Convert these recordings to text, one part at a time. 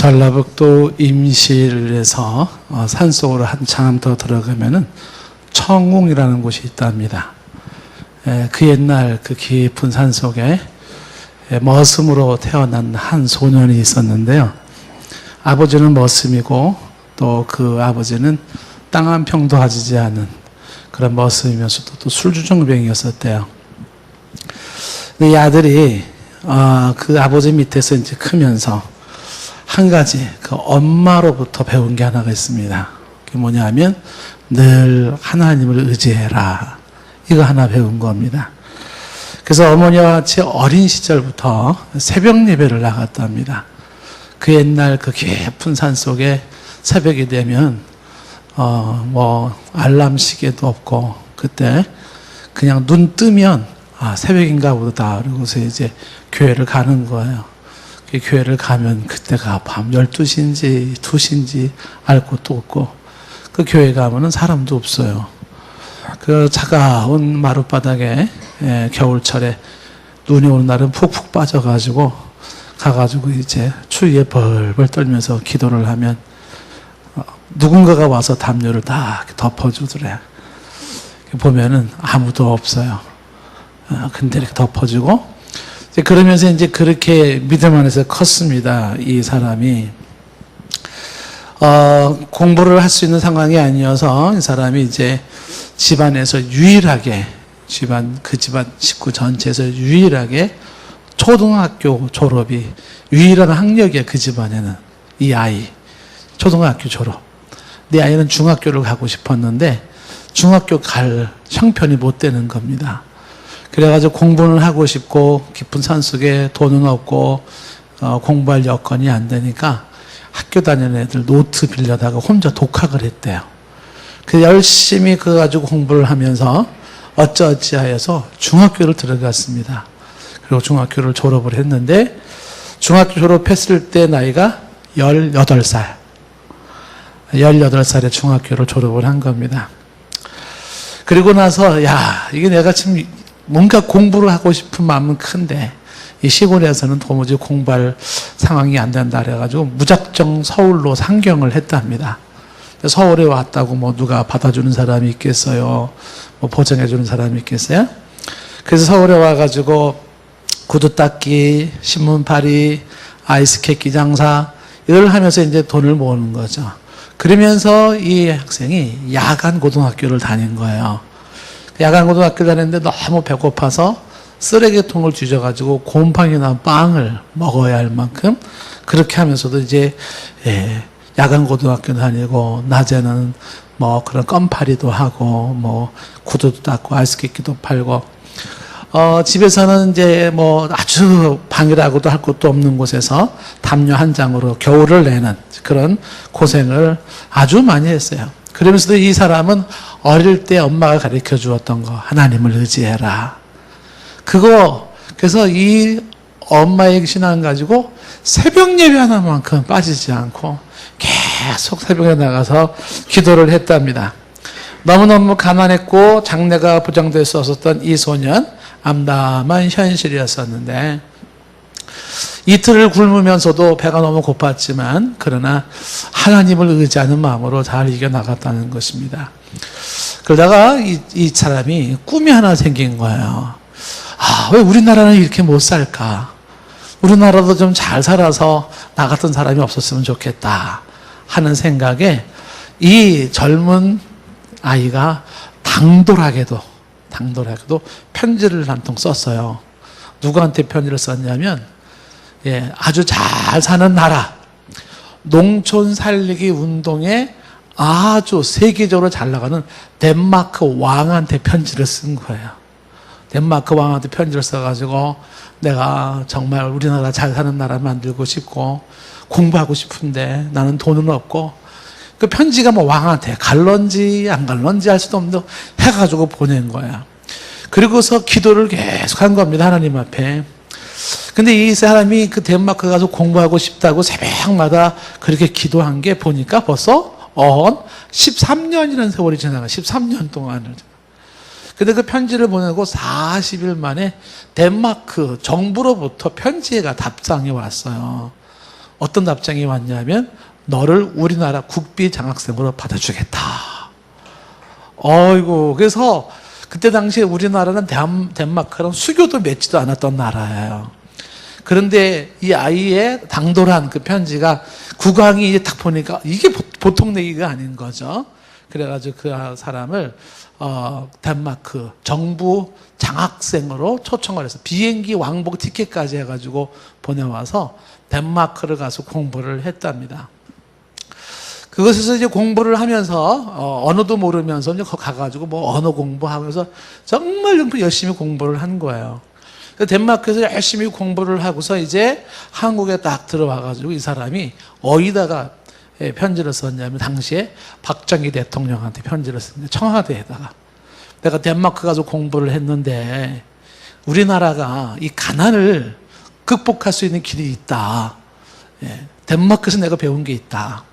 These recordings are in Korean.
전라북도 임실에서 산속으로 한참 더 들어가면은 청웅이라는 곳이 있답니다. 그 옛날 그 깊은 산속에 머슴으로 태어난 한 소년이 있었는데요. 아버지는 머슴이고 또 그 아버지는 땅 한 평도 가지지 않은 그런 머슴이면서도 또 술주정뱅이였었대요. 이 아들이 그 아버지 밑에서 이제 크면서 한 가지 그 엄마로부터 배운 게 하나가 있습니다. 그게 뭐냐면 늘 하나님을 의지해라. 이거 하나 배운 겁니다. 그래서 어머니와 같이 어린 시절부터 새벽 예배를 나갔답니다. 그 옛날 그 깊은 산 속에 새벽이 되면 알람 시계도 없고 그때 그냥 눈 뜨면 새벽인가 보다 그러고서 이제 교회를 가는 거예요. 그 교회를 가면 그때가 밤 12시인지 2시인지 알 것도 없고 그 교회 가면은 사람도 없어요. 그 차가운 마룻바닥에 겨울철에 눈이 오는 날은 푹푹 빠져가지고 가가지고 이제 추위에 벌벌 떨면서 기도를 하면 누군가가 와서 담요를 다 덮어주더래. 보면은 아무도 없어요. 근데 이렇게 덮어주고 그러면서 이제 그렇게 믿음 안에서 컸습니다. 이 사람이 공부를 할 수 있는 상황이 아니어서 이 사람이 이제 집안에서 유일하게 그 집안 식구 전체에서 유일하게 초등학교 졸업이 유일한 학력이야. 그 집안에는 이 아이 초등학교 졸업. 내 아이는 중학교를 가고 싶었는데 중학교 갈 형편이 못 되는 겁니다. 그래가지고 공부는 하고 싶고 깊은 산속에 돈은 없고 공부할 여건이 안 되니까 학교 다니는 애들 노트 빌려다가 혼자 독학을 했대요. 그래서 열심히 그거 가지고 공부를 하면서 어찌어찌하여서 중학교를 들어갔습니다. 그리고 중학교를 졸업을 했는데 중학교 졸업했을 때 나이가 18살. 18살에 중학교를 졸업을 한 겁니다. 그리고 나서 이게 내가 지금 뭔가 공부를 하고 싶은 마음은 큰데 이 시골에서는 도무지 공부할 상황이 안 된다 그래가지고 무작정 서울로 상경을 했답니다. 서울에 왔다고 뭐 누가 받아주는 사람이 있겠어요? 뭐 보장해주는 사람이 있겠어요? 그래서 서울에 와가지고 구두 닦기, 신문팔이, 아이스케이크 장사 이걸 하면서 이제 돈을 모으는 거죠. 그러면서 이 학생이 야간 고등학교를 다닌 거예요. 야간 고등학교 다녔는데 너무 배고파서 쓰레기통을 뒤져가지고 곰팡이나 빵을 먹어야 할 만큼 그렇게 하면서도 이제 야간 고등학교 다니고 낮에는 뭐 그런 껌파리도 하고 뭐 구두도 닦고 아이스케이크도 팔고 집에서는 이제 뭐 아주 방이라고도 할 것도 없는 곳에서 담요 한 장으로 겨울을 내는 그런 고생을 아주 많이 했어요. 그러면서도 이 사람은 어릴 때 엄마가 가르쳐 주었던 거 하나님을 의지해라. 그래서 이 엄마의 신앙 가지고 새벽 예배 하나만큼 빠지지 않고 계속 새벽에 나가서 기도를 했답니다. 너무너무 가난했고 장래가 보장되어 있었던 이 소년 암담한 현실이었었는데 이틀을 굶으면서도 배가 너무 고팠지만 그러나 하나님을 의지하는 마음으로 잘 이겨나갔다는 것입니다. 그러다가 이 사람이 꿈이 하나 생긴 거예요. 왜 우리나라는 이렇게 못 살까? 우리나라도 좀 잘 살아서 나 같은 사람이 없었으면 좋겠다 하는 생각에 이 젊은 아이가 당돌하게도 편지를 한 통 썼어요. 누구한테 편지를 썼냐면 아주 잘 사는 나라 농촌 살리기 운동에 아주 세계적으로 잘 나가는 덴마크 왕한테 편지를 쓴 거예요. 덴마크 왕한테 편지를 써가지고 내가 정말 우리나라 잘 사는 나라 만들고 싶고 공부하고 싶은데 나는 돈은 없고 그 편지가 뭐 왕한테 갈런지 안 갈런지 알 수도 없는데 해가지고 보낸 거야. 그리고서 기도를 계속 한 겁니다. 하나님 앞에. 근데 이 사람이 그 덴마크 가서 공부하고 싶다고 새벽마다 그렇게 기도한 게 보니까 벌써 13년이라는 세월이 지나가 13년 동안을. 근데 그 편지를 보내고 40일 만에 덴마크 정부로부터 편지가 답장이 왔어요. 어떤 답장이 왔냐면 너를 우리나라 국비 장학생으로 받아주겠다. 어이구, 그래서 그때 당시에 우리나라는 덴마크랑 수교도 맺지도 않았던 나라예요. 그런데 이 아이의 당돌한 그 편지가 국왕이 이제 딱 보니까 이게 보통 얘기가 아닌 거죠. 그래가지고 그 사람을 덴마크 정부 장학생으로 초청을 해서 비행기 왕복 티켓까지 해가지고 보내와서 덴마크를 가서 공부를 했답니다. 그것에서 이제 공부를 하면서 언어도 모르면서 이제 가가지고 뭐 언어 공부하면서 정말 열심히 공부를 한 거예요. 덴마크에서 열심히 공부를 하고서 이제 한국에 딱 들어와가지고 이 사람이 어디다가 편지를 썼냐면 당시에 박정희 대통령한테 편지를 썼는데 청와대에다가 내가 덴마크 가서 공부를 했는데 우리나라가 이 가난을 극복할 수 있는 길이 있다. 덴마크에서 내가 배운 게 있다.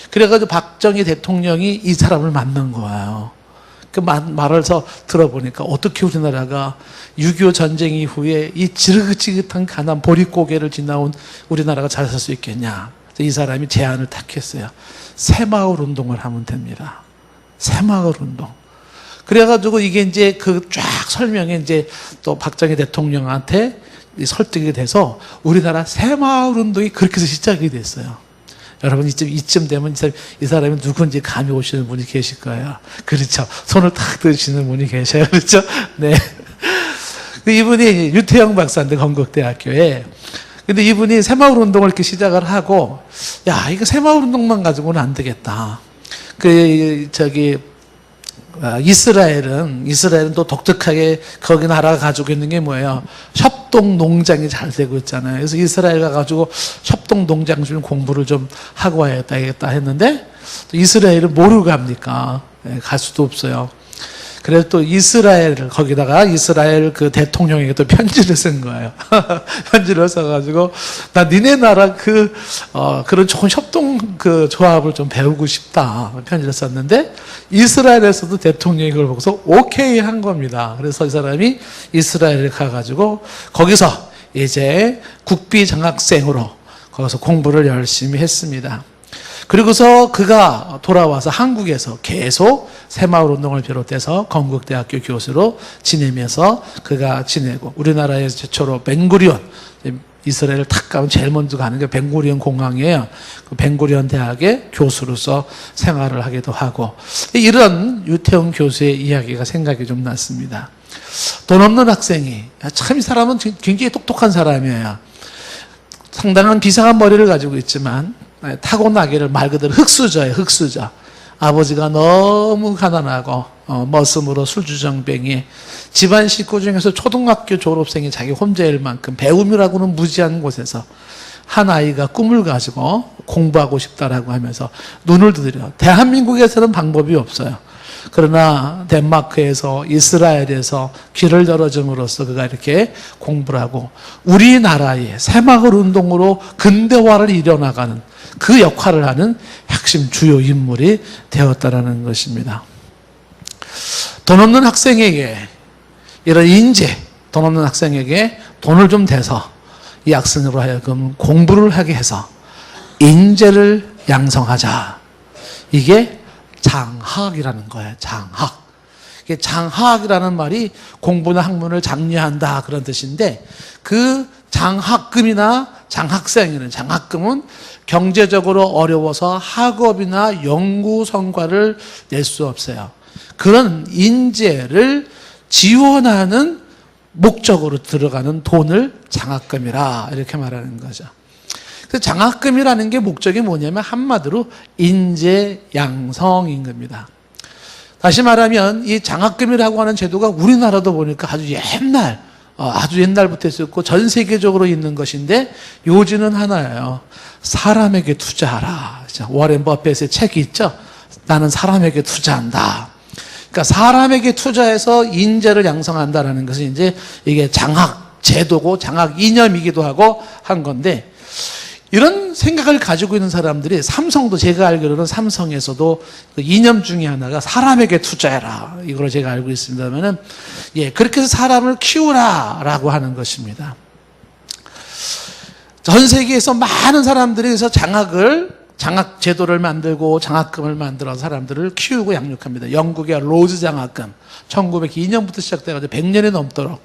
그래가지고 박정희 대통령이 이 사람을 만난 거예요. 그 말을 들어보니까 어떻게 우리나라가 6.25 전쟁 이후에 이 지긋지긋한 가난 보릿고개를 지나온 우리나라가 잘 살 수 있겠냐. 이 사람이 제안을 딱 했어요. 새마을 운동을 하면 됩니다. 새마을 운동. 그래가지고 이게 이제 그 쫙 설명에 이제 또 박정희 대통령한테 설득이 돼서 우리나라 새마을 운동이 그렇게 해서 시작이 됐어요. 여러분 이쯤 되면 이 사람이 누군지 감이 오시는 분이 계실 거예요. 그렇죠. 손을 탁 드시는 분이 계셔요. 그렇죠? 네. 이분이 유태영 박사인데 건국대학교에. 근데 이분이 새마을 운동을 이렇게 시작을 하고 야 이거 새마을 운동만 가지고는 안 되겠다. 이스라엘은 또 독특하게 거기 나라가 가지고 있는 게 뭐예요? 협동 농장이 잘 되고 있잖아요. 그래서 이스라엘 가가지고 협동 농장 좀 공부를 좀 하고 와야겠다 했는데 이스라엘은 뭐로 갑니까? 갈 수도 없어요. 그래서 또 거기다가 이스라엘 그 대통령에게 또 편지를 쓴 거예요. 편지를 써가지고, 나 니네 나라 그런 좋은 협동 조합을 좀 배우고 싶다. 편지를 썼는데, 이스라엘에서도 대통령이 그걸 보고서 오케이 한 겁니다. 그래서 이 사람이 이스라엘에 가가지고, 거기서 이제 국비 장학생으로 거기서 공부를 열심히 했습니다. 그리고서 그가 돌아와서 한국에서 계속 새마을 운동을 비롯해서 건국대학교 교수로 지내면서 그가 지내고 우리나라에서 최초로 벤구리온 이스라엘을 탁 가면 제일 먼저 가는 게 벤구리온 공항이에요. 그 벤구리온 대학의 교수로서 생활을 하기도 하고 이런 유태웅 교수의 이야기가 생각이 좀 났습니다. 돈 없는 학생이 참 이 사람은 굉장히 똑똑한 사람이에요. 상당한 비상한 머리를 가지고 있지만 타고나기를 말 그대로 흙수저예요. 흙수저. 아버지가 너무 가난하고 머슴으로 술주정뱅이 집안 식구 중에서 초등학교 졸업생이 자기 혼자일 만큼 배움이라고는 무지한 곳에서 한 아이가 꿈을 가지고 공부하고 싶다라고 하면서 눈을 두드려. 대한민국에서는 방법이 없어요. 그러나 덴마크에서 이스라엘에서 길을 열어줌으로써 그가 이렇게 공부를 하고 우리나라의 새마을 운동으로 근대화를 이뤄나가는 그 역할을 하는 핵심 주요 인물이 되었다라는 것입니다. 돈 없는 학생에게 이런 돈 없는 학생에게 돈을 좀 대서 이 학생으로 하여금 공부를 하게 해서 인재를 양성하자. 이게 장학이라는 거예요. 장학. 이게 장학이라는 말이 공부나 학문을 장려한다 그런 뜻인데 그 장학금이나 장학금은 경제적으로 어려워서 학업이나 연구 성과를 낼 수 없어요. 그런 인재를 지원하는 목적으로 들어가는 돈을 장학금이라 이렇게 말하는 거죠. 그래서 장학금이라는 게 목적이 뭐냐면 한마디로 인재 양성인 겁니다. 다시 말하면 이 장학금이라고 하는 제도가 우리나라도 보니까 아주 옛날부터 있었고 전 세계적으로 있는 것인데 요지는 하나예요. 사람에게 투자하라. 워렌 버핏의 책이 있죠. 나는 사람에게 투자한다. 그러니까 사람에게 투자해서 인재를 양성한다라는 것은 이제 이게 장학 제도고 장학 이념이기도 하고 한 건데 이런 생각을 가지고 있는 사람들이 삼성도 제가 알기로는 삼성에서도 그 이념 중에 하나가 사람에게 투자해라. 이걸 제가 알고 있습니다만은 그렇게 해서 사람을 키우라라고 하는 것입니다. 전 세계에서 많은 사람들이 그래서 장학 제도를 만들고 장학금을 만들어 사람들을 키우고 양육합니다. 영국의 로즈 장학금, 1902년부터 시작돼가지고 100년이 넘도록,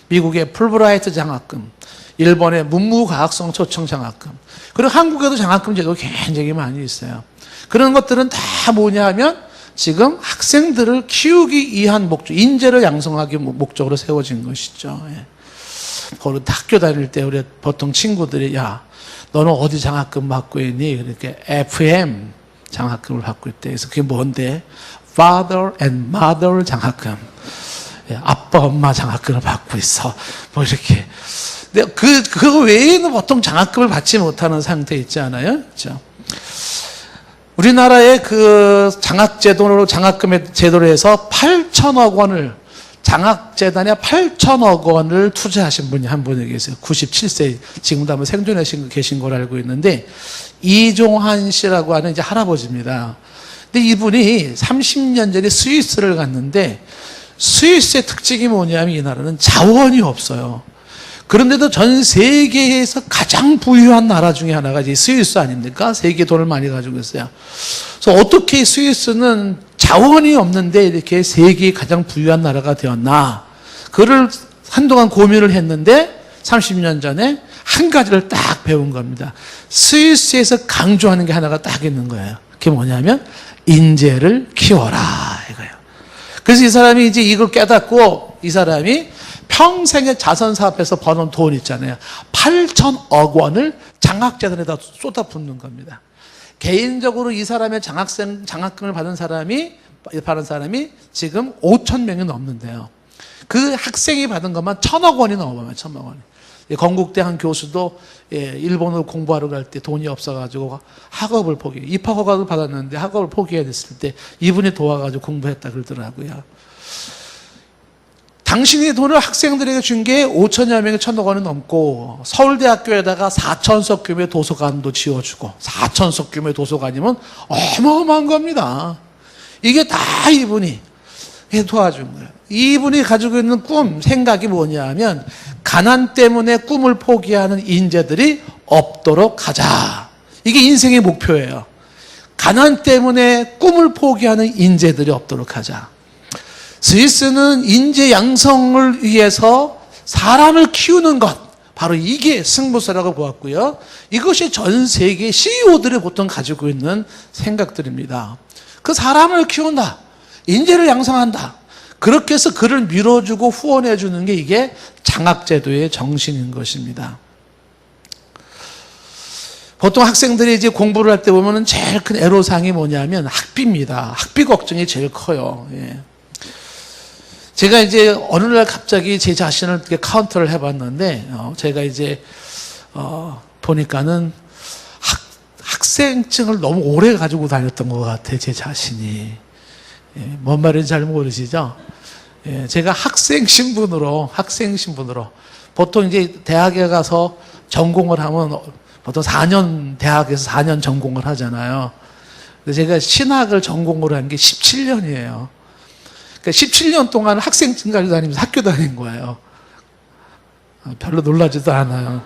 미국의 풀브라이트 장학금, 일본의 문무과학성 초청 장학금, 그리고 한국에도 장학금 제도가 굉장히 많이 있어요. 그런 것들은 다 뭐냐 하면 지금 학생들을 키우기 위한 목적, 인재를 양성하기 목적으로 세워진 것이죠. 예. 거기 학교 다닐 때 우리 보통 친구들이, 야, 너는 어디 장학금 받고 있니? 이렇게 FM 장학금을 받고 있대. 그래서 그게 뭔데? Father and Mother 장학금. 예, 아빠, 엄마 장학금을 받고 있어. 뭐 이렇게. 근데 그거 외에는 보통 장학금을 받지 못하는 상태 있지 않아요? 그렇죠? 우리나라의 그 장학금의 제도로 해서 8천억 원을, 장학재단에 8천억 원을 투자하신 분이 한 분이 계세요. 97세, 지금도 아마 생존해 계신 걸 알고 있는데, 이종환 씨라고 하는 이제 할아버지입니다. 근데 이분이 30년 전에 스위스를 갔는데, 스위스의 특징이 뭐냐면 이 나라는 자원이 없어요. 그런데도 전 세계에서 가장 부유한 나라 중에 하나가 이제 스위스 아닙니까? 세계 돈을 많이 가지고 있어요. 그래서 어떻게 스위스는 자원이 없는데 이렇게 세계의 가장 부유한 나라가 되었나? 그를 한동안 고민을 했는데 30년 전에 한 가지를 딱 배운 겁니다. 스위스에서 강조하는 게 하나가 딱 있는 거예요. 그게 뭐냐면 인재를 키워라 이거예요. 그래서 이 사람이 이제 이걸 깨닫고 이 사람이 평생의 자선사업에서 버는 돈 있잖아요. 8천억 원을 장학재단에다 쏟아붓는 겁니다. 개인적으로 이 사람의 장학금을 받은 사람이 지금 5천 명이 넘는데요. 그 학생이 받은 것만 1,000억 원이 넘어요. 1,000억 원이. 건국대 한 교수도 일본으로 공부하러 갈 때 돈이 없어가지고 학업을 입학 허가를 받았는데 학업을 포기해야 됐을 때 이분이 도와가지고 공부했다 그러더라고요. 당신이 돈을 학생들에게 준 게 5천여 명의 1,000억 원이 넘고 서울대학교에다가 4,000석 규모의 도서관도 지어주고 4,000석 규모의 도서관이면 어마어마한 겁니다. 이게 다 이분이 도와준 거예요. 이분이 가지고 있는 꿈, 생각이 뭐냐 하면 가난 때문에 꿈을 포기하는 인재들이 없도록 하자. 이게 인생의 목표예요. 가난 때문에 꿈을 포기하는 인재들이 없도록 하자. 스위스는 인재 양성을 위해서 사람을 키우는 것, 바로 이게 승부수라고 보았고요. 이것이 전 세계 CEO들이 보통 가지고 있는 생각들입니다. 그 사람을 키운다, 인재를 양성한다, 그렇게 해서 그를 밀어주고 후원해주는 게 이게 장학제도의 정신인 것입니다. 보통 학생들이 이제 공부를 할 때 보면은 제일 큰 애로사항이 뭐냐면 학비입니다. 학비 걱정이 제일 커요. 예. 제가 이제 어느 날 갑자기 제 자신을 이렇게 카운터를 해봤는데, 제가 이제, 보니까는 학생증을 너무 오래 가지고 다녔던 것 같아요, 제 자신이. 예, 뭔 말인지 잘 모르시죠? 예, 제가 학생 신분으로, 보통 이제 대학에 가서 전공을 하면 보통 4년, 대학에서 4년 전공을 하잖아요. 그래서 제가 신학을 전공으로 한 게 17년이에요. 그러니까 17년 동안 학생증 가지고 다니면서 학교 다닌 거예요. 별로 놀라지도 않아요.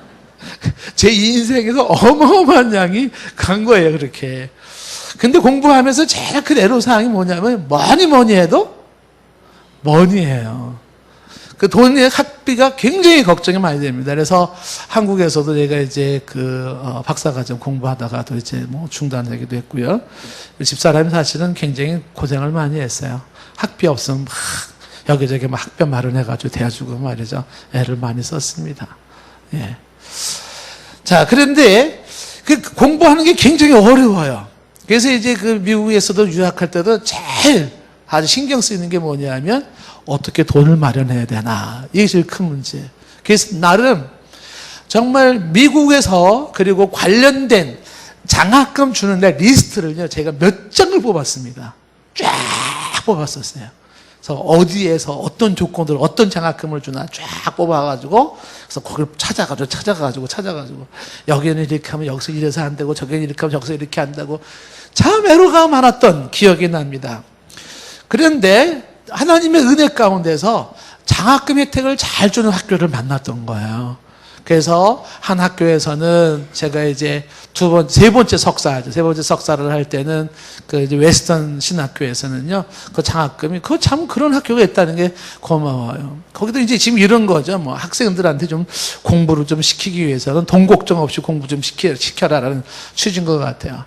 제 인생에서 어마어마한 양이 간 거예요, 그렇게. 근데 공부하면서 제일 큰 애로사항이 뭐냐면, 뭐니 해도 머니예요. 그 돈의 학비가 굉장히 걱정이 많이 됩니다. 그래서 한국에서도 제가 이제 박사과정 공부하다가도 이제 뭐 중단하기도 했고요. 집사람이 사실은 굉장히 고생을 많이 했어요. 학비 없으면 막 여기저기 막 학비 마련해가지고 대주고 말이죠. 애를 많이 썼습니다. 예. 자, 그런데 그 공부하는 게 굉장히 어려워요. 그래서 이제 그 미국에서도 유학할 때도 제일 아주 신경 쓰이는 게 뭐냐면 어떻게 돈을 마련해야 되나. 이게 제일 큰 문제. 그래서 나름 정말 미국에서 그리고 관련된 장학금 주는 날 리스트를요, 제가 몇 장을 뽑았습니다. 쫙 뽑았었어요. 그래서 어디에서 어떤 조건들, 어떤 장학금을 주나 쫙 뽑아가지고, 그래서 거기를 찾아가지고, 여기는 이렇게 하면 여기서 이래서 안 되고, 저기는 이렇게 하면 여기서 이렇게 한다고, 참 애로가 많았던 기억이 납니다. 그런데 하나님의 은혜 가운데서 장학금 혜택을 잘 주는 학교를 만났던 거예요. 그래서 한 학교에서는 제가 이제 세 번째 석사를 할 때는 그 이제 웨스턴 신학교에서는요, 그 장학금이, 그거 참 그런 학교가 있다는 게 고마워요. 거기도 이제 지금 이런 거죠. 뭐 학생들한테 좀 공부를 좀 시키기 위해서는 돈 걱정 없이 공부 좀 시켜라라는 취지인 것 같아요.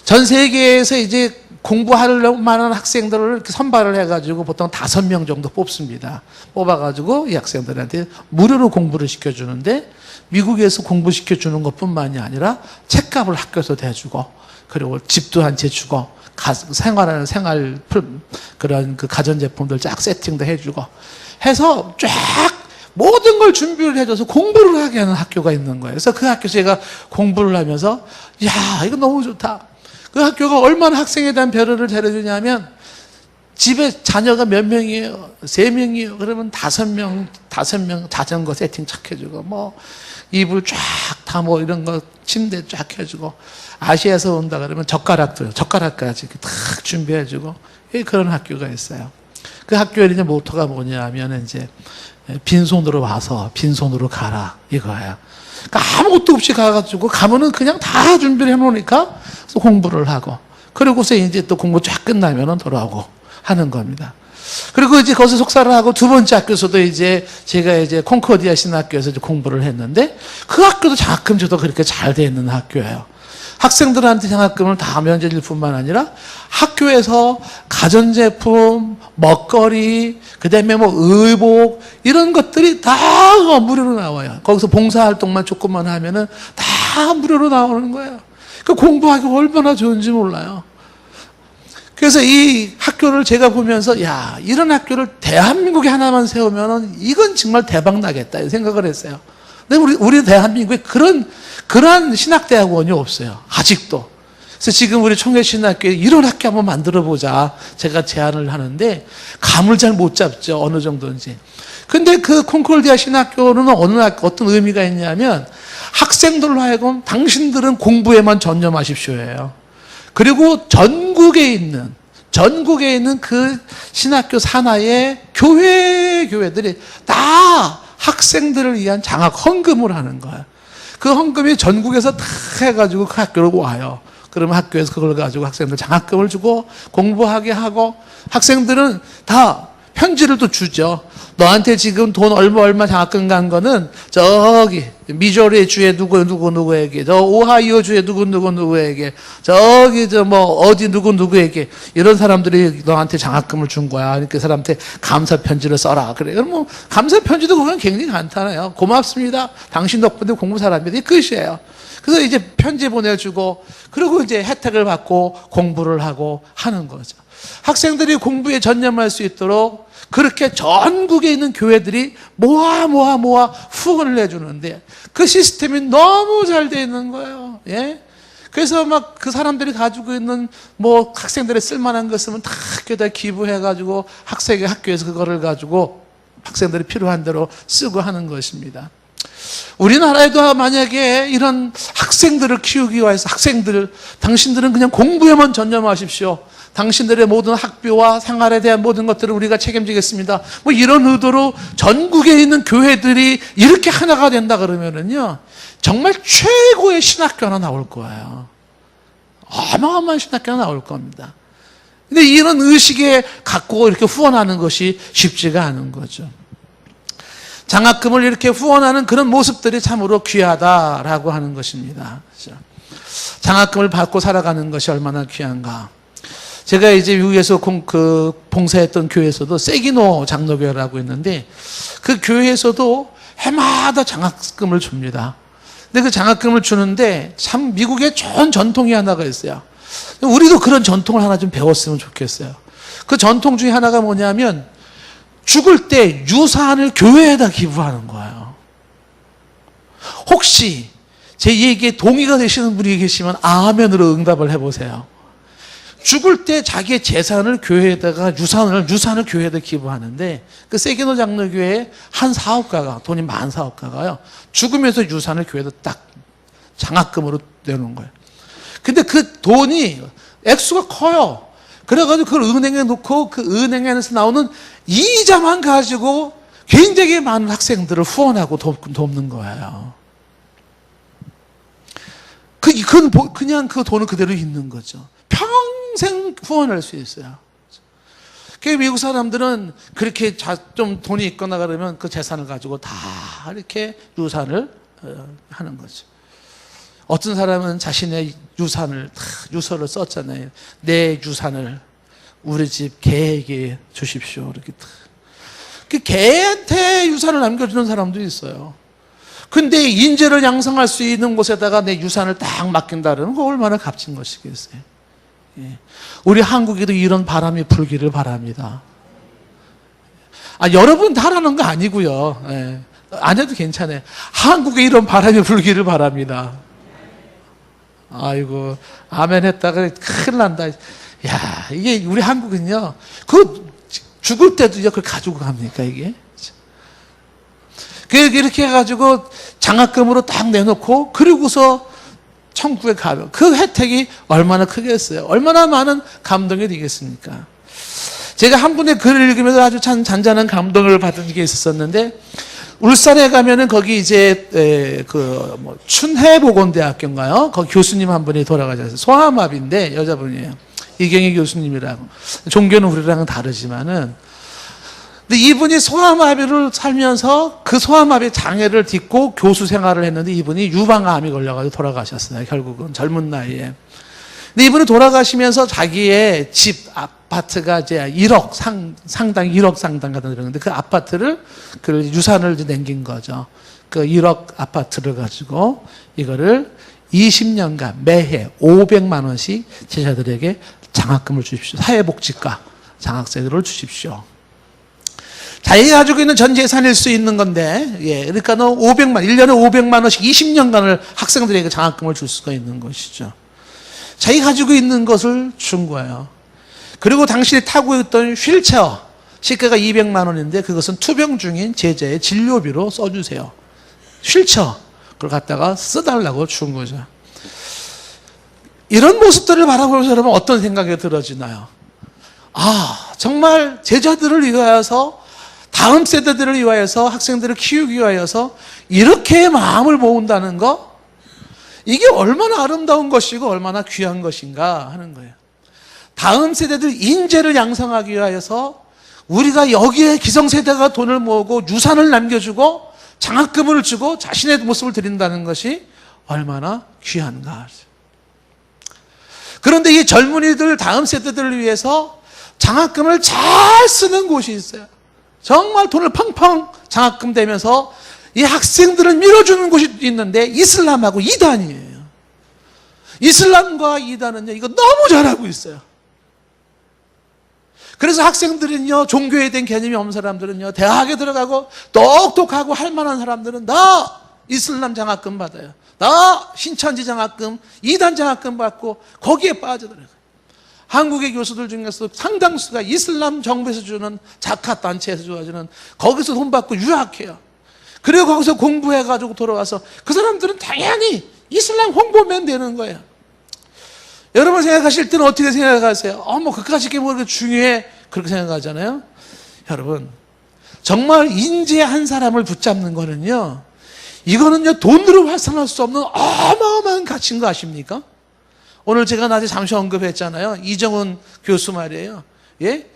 전 세계에서 이제 공부할 만한 학생들을 이렇게 선발을 해가지고 보통 5명 정도 뽑습니다. 뽑아가지고 이 학생들한테 무료로 공부를 시켜주는데, 미국에서 공부시켜주는 것 뿐만이 아니라 책값을 학교에서 대주고, 그리고 집도 한 채 주고, 그런 그 가전제품들 쫙 세팅도 해주고 해서 쫙 모든 걸 준비를 해줘서 공부를 하게 하는 학교가 있는 거예요. 그래서 그 학교에서 제가 공부를 하면서, 야, 이거 너무 좋다. 그 학교가 얼마나 학생에 대한 배려를 잘해주냐면, 집에 자녀가 몇 명이에요? 3명이에요. 그러면 5명 자전거 세팅 착 해주고, 뭐, 이불 쫙 다 뭐 이런 거 침대 쫙 해주고, 아시아에서 온다 그러면 젓가락까지 탁 준비해주고, 그런 학교가 있어요. 그 학교에 이제 모토가 뭐냐면, 이제, 빈손으로 와서 빈손으로 가라. 이거예요. 그러니까 아무것도 없이 가가지고, 가면은 그냥 다 준비를 해놓으니까, 공부를 하고, 그리고서 이제 또 공부 쫙 끝나면은 돌아오고 하는 겁니다. 그리고 이제 거기서 석사를 하고 두 번째 학교에서도 이제 제가 이제 콩코디아 신학교에서 이제 공부를 했는데, 그 학교도 장학금 제도 그렇게 잘 돼 있는 학교예요. 학생들한테 장학금을 다 면제줄 뿐만 아니라 학교에서 가전제품, 먹거리, 그 다음에 뭐 의복, 이런 것들이 다 무료로 나와요. 거기서 봉사활동만 조금만 하면은 다 무료로 나오는 거예요. 그 공부하기 얼마나 좋은지 몰라요. 그래서 이 학교를 제가 보면서, 야, 이런 학교를 대한민국에 하나만 세우면은 이건 정말 대박 나겠다, 이 생각을 했어요. 근데 우리 대한민국에 그런 신학대학원이 없어요. 아직도. 그래서 지금 우리 청해신학교에 이런 학교 한번 만들어 보자, 제가 제안을 하는데, 감을 잘 못 잡죠. 어느 정도인지. 근데 그 콩콜디아 신학교는 어떤 의미가 있냐면, 학생들로 하여금 당신들은 공부에만 전념하십시오예요. 그리고 전국에 있는 그 신학교 산하의 교회들이 다 학생들을 위한 장학 헌금을 하는 거예요. 그 헌금이 전국에서 다 해가지고 그 학교를 와요. 그러면 학교에서 그걸 가지고 학생들 장학금을 주고 공부하게 하고, 학생들은 다 편지를 또 주죠. 너한테 지금 돈 얼마 장학금 간 거는 저기 미조리 주의 누구에게, 저 오하이오 주의 누구에게, 저기 어디 누구에게, 이런 사람들이 너한테 장학금을 준 거야. 그러니까 그 사람한테 감사 편지를 써라. 그래. 그럼 뭐 감사 편지도 그건 굉장히 간단해요. 고맙습니다. 당신 덕분에 공부 잘합니다. 이 끝이에요. 그래서 이제 편지 보내주고, 그리고 이제 혜택을 받고 공부를 하고 하는 거죠. 학생들이 공부에 전념할 수 있도록 그렇게 전국에 있는 교회들이 모아 후원을 해주는데, 그 시스템이 너무 잘 돼 있는 거예요. 예? 그래서 막 그 사람들이 가지고 있는 뭐 학생들이 쓸만한 거 있으면 다 학교에다 기부해가지고 학교에서 그거를 가지고 학생들이 필요한 대로 쓰고 하는 것입니다. 우리나라에도 만약에 이런 학생들을 키우기 위해서 당신들은 그냥 공부에만 전념하십시오. 당신들의 모든 학비와 생활에 대한 모든 것들을 우리가 책임지겠습니다. 뭐 이런 의도로 전국에 있는 교회들이 이렇게 하나가 된다 그러면은요, 정말 최고의 신학교 하나 나올 거예요. 어마어마한 신학교 하나 나올 겁니다. 근데 이런 의식에 갖고 이렇게 후원하는 것이 쉽지가 않은 거죠. 장학금을 이렇게 후원하는 그런 모습들이 참으로 귀하다라고 하는 것입니다. 장학금을 받고 살아가는 것이 얼마나 귀한가. 제가 이제 미국에서 봉사했던 교회에서도 세기노 장로교회라고 있는데, 그 교회에서도 해마다 장학금을 줍니다. 근데 그 장학금을 주는데 참 미국에 좋은 전통이 하나가 있어요. 우리도 그런 전통을 하나 좀 배웠으면 좋겠어요. 그 전통 중에 하나가 뭐냐면, 죽을 때 유산을 교회에다 기부하는 거예요. 혹시 제 얘기에 동의가 되시는 분이 계시면 아멘으로 응답을 해보세요. 죽을 때 자기의 재산을 교회에다가 유산을 교회에다 기부하는데, 그 세기노 장로교회 한 사업가가, 돈이 많은 사업가가요, 죽으면서 유산을 교회에다 딱 장학금으로 내놓은 거예요. 근데 그 돈이 액수가 커요. 그래가지고 그걸 은행에 놓고 그 은행에서 나오는 이자만 가지고 굉장히 많은 학생들을 후원하고 돕는 거예요. 그냥 그 돈은 그대로 있는 거죠. 평생 후원할 수 있어요. 미국 사람들은 그렇게 좀 돈이 있거나 그러면 그 재산을 가지고 다 이렇게 유산을 하는 거죠. 어떤 사람은 자신의 유산을 다 유서를 썼잖아요. 내 유산을 우리 집 개에게 주십시오. 이렇게 그 개한테 유산을 남겨주는 사람도 있어요. 근데 인재를 양성할 수 있는 곳에다가 내 유산을 딱 맡긴다는 거 얼마나 값진 것이겠어요. 예. 우리 한국에도 이런 바람이 불기를 바랍니다. 여러분 하라는 거 아니고요. 예. 안 해도 괜찮아요. 한국에 이런 바람이 불기를 바랍니다. 아이고, 아멘 했다가 큰일 난다. 야, 이게 우리 한국은요, 죽을 때도요, 그걸 가지고 갑니까, 이게? 이렇게 해가지고 장학금으로 딱 내놓고, 그리고서 천국에 가면 그 혜택이 얼마나 크겠어요? 얼마나 많은 감동이 되겠습니까? 제가 한 분의 글을 읽으면서 아주 잔잔한 감동을 받은 게 있었는데, 울산에 가면은 거기 이제 춘해보건대학교인가요? 거기 교수님 한 분이 돌아가셨어요. 소아마비인데 여자분이에요. 이경희 교수님이라고. 종교는 우리랑은 다르지만은, 근데 이분이 소아마비를 살면서 그 소아마비 장애를 딛고 교수 생활을 했는데 이분이 유방암이 걸려가지고 돌아가셨어요. 결국은 젊은 나이에. 근데 이분이 돌아가시면서 자기의 집 아파트가 이제 1억 상당 1억 상당 같은 그런데 그 아파트를 그 유산을 이제 남긴 거죠. 그 1억 아파트를 가지고 이거를 20년간 매해 500만 원씩 제자들에게 장학금을 주십시오. 사회복지과 장학생들을 주십시오. 자기가 가지고 있는 전 재산일 수 있는 건데, 예, 그러니까 1년에 500만 원씩 20년간을 학생들에게 장학금을 줄 수가 있는 것이죠. 자기 가지고 있는 것을 준 거예요. 그리고 당신이 타고 있던 휠체어, 시가가 200만 원인데 그것은 투병 중인 제자의 진료비로 써주세요. 휠체어, 그걸 갖다가 써달라고 준 거죠. 이런 모습들을 바라보면서 여러분 어떤 생각이 들어지나요? 정말 제자들을 위하여서, 다음 세대들을 위하여서, 학생들을 키우기 위하여서 이렇게 마음을 모은다는 거, 이게 얼마나 아름다운 것이고 얼마나 귀한 것인가 하는 거예요. 다음 세대들 인재를 양성하기 위하여서 우리가 여기에 기성세대가 돈을 모으고 유산을 남겨주고 장학금을 주고 자신의 모습을 드린다는 것이 얼마나 귀한가. 그런데 이 젊은이들, 다음 세대들을 위해서 장학금을 잘 쓰는 곳이 있어요. 정말 돈을 펑펑 장학금 대면서 이 학생들을 밀어주는 곳이 있는데 이슬람하고 이단이에요. 이슬람과 이단은요, 이거 너무 잘하고 있어요. 그래서 학생들은요, 종교에 대한 개념이 없는 사람들은요, 대학에 들어가고 똑똑하고 할 만한 사람들은 다 이슬람 장학금 받아요. 다 신천지 장학금, 이단 장학금 받고 거기에 빠져들어요. 한국의 교수들 중에서 상당수가 이슬람 정부에서 주는 자카 단체에서 주어지는 거기서 돈 받고 유학해요. 그리고 거기서 공부해가지고 돌아와서 그 사람들은 당연히 이슬람 홍보면 되는 거예요. 여러분 생각하실 때는 어떻게 생각하세요? 그까짓 게 뭐 그렇게 중요해? 그렇게 생각하잖아요. 여러분, 정말 인재 한 사람을 붙잡는 거는요, 이거는요, 돈으로 환산할 수 없는 어마어마한 가치인 거 아십니까? 오늘 제가 낮에 잠시 언급했잖아요. 이정훈 교수 말이에요. 예?